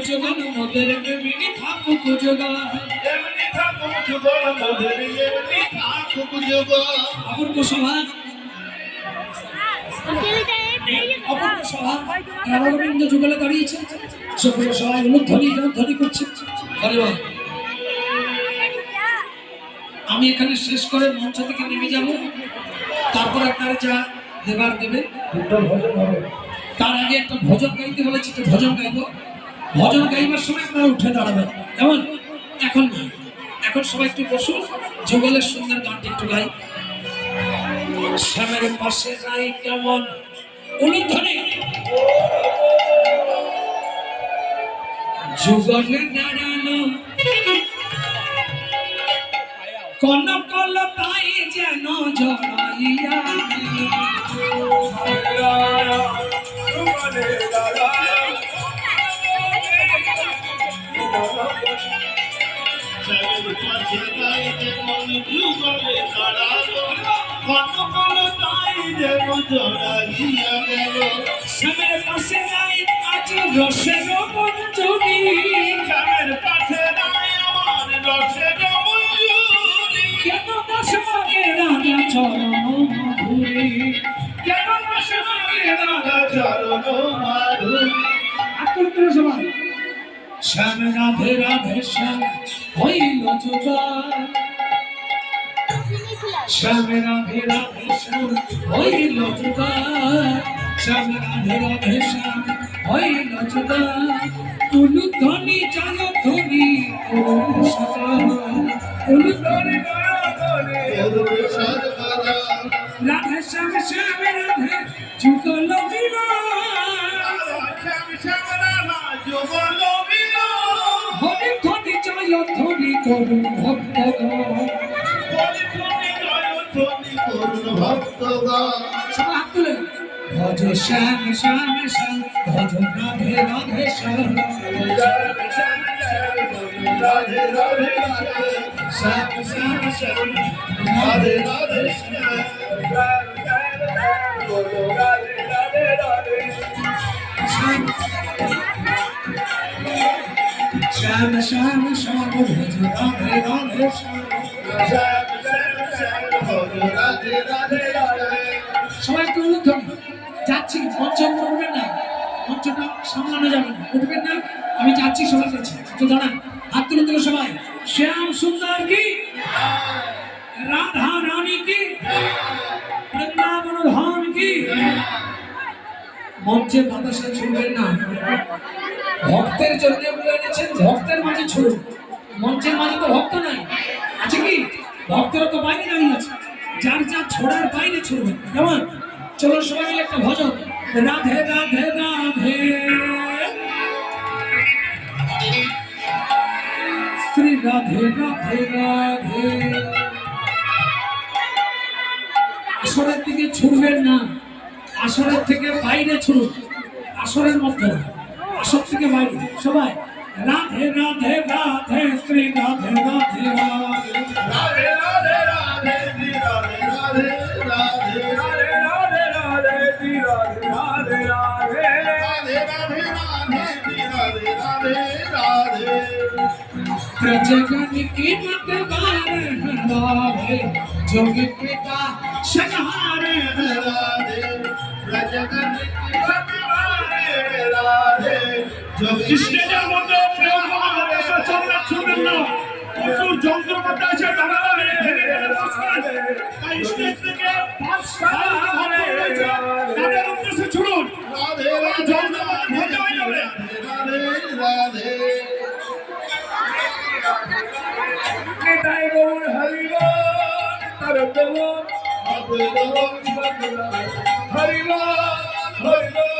যুগল মোদের এমনি থাকুক যুগল, এমনি থাকুক যুগল মোদের এমনি থাকুক যুগল। অপূর্ব সভা, অপূর্ব সভা রাধাগোবিন্দ যুগলে দাঁড়িয়েছে, সকল সবাই অনুধ্বনি ধ্বনি করছে। আমি এখানে শেষ করে মঞ্চ থেকে নেমে যাব, তারপর আপনারা যা দেবার দেবেন। তার আগে একটা ভজন গাইতে বলেছি, তো ভজন গাইব। ভজন গাইবার সময় আপনারা উঠে দাঁড়াবেন, কেমন? এখন নয়, এখন সবাই একটু বসুন, যুগলের সুন্দর গানটি একটু গাই। শ্যামের পাশে নাই কেমন অনুধ্বনি, যুগলে দাঁড়ানো কনকল তাই যেন জড়াইয়া, শ্যামের পাশে নাই আজ রসের মঞ্জুরি, শ্যামের পাশে নাই আমার রসের মঞ্জুরি, কেন দাস মাগে রাধা চরণ মাধুরী, কেন দাস মাগে রাধা চরণ মাধুরী। আত্মর সবাই শ্যাম রাধে রাধে শ্যাম হইল যুগল, শ্যাম রাধে রাধে শ্যাম হইল যুগল, শ্যাম রাধে রাধে শ্যাম হইল যুগল। অনুধ্বনি জয় ধ্বনি অনুধ্বনি রাধে শ্যাম শ্যাম রাধে যুগল হরি ধ্বনি জয় ধ্বনি করুন ভক্তগণ। সবাই হাত তুলে ভজ শ্যাম শ্যাম শ্যাম, ভজ রাধে রাধে শ্যাম, রাধে রাধে শ্যাম শ্যাম শ্যাম রাধে রাধে শ্যাম শ্যাম শ্যাম, ভজ রাধে রাধে শ্যাম। সবাই একটু অনুধ্বনি যাচ্ছি, মঞ্চ উঠবেন না, মঞ্চটা সামলানো যাবে না, উঠবেন না, আমি যাচ্ছি সবার কাছে। তো দাঁড়ান, হাত তুলে তুলে সবাই শ্যাম সুন্দর কি, রাধা রানী কি, বৃন্দাবন ধাম কি। মঞ্চে বাতাসে ছুড়বেন না, ভক্তের জন্য বলে এনেছেন, ভক্তের মাঝে ছুড়ুন। মঞ্চের মাঝে তো ভক্ত নাই, আছে কি? ভক্তরা তো বাইরে দাঁড়িয়ে আছে, যার যা ছোড়ার বাইরে ছুড়বেন, কেমন? চলো সবাই মিলে একটা ভজন, রাধে রাধে রাধে শ্রী রাধে রাধে রাধে। আসরের দিকে ছুড়বেন না, আসরের থেকে বাইরে ছুড়ুন, আসরের মধ্যে, আসর থেকে বাইরে। সবাই রাধে রাধে রাধে শ্রী রাধে রাধে রাধে, রাধে রাধে রাধে রাধে রাধে রাধে রাধে রাধে রাধে রাধে রাধে রাধে রাধে। प्रजगन की मतवार राधे, जोगी पिता शनहारे राधे, प्रजगन की मतवार राधे, जोगी स्टेজের মধ্যে প্রেম ভালোবাসা চলনা শুনবেন না, প্রচুর যন্ত্রপাতি আছে, দাঁড়ালে ভেঙে গেলে বসবেন, তাই স্টেজ থেকে পাঁচ তাদের উদ্দেশ্যে ছুড়ুন। রাধে যন্ত্রপাতি ভেঙে হয়ে যাবে। রাধে রাধে নিতাই গৌর হরিবল, তার দেব হরিবল হরিবল হরিবল।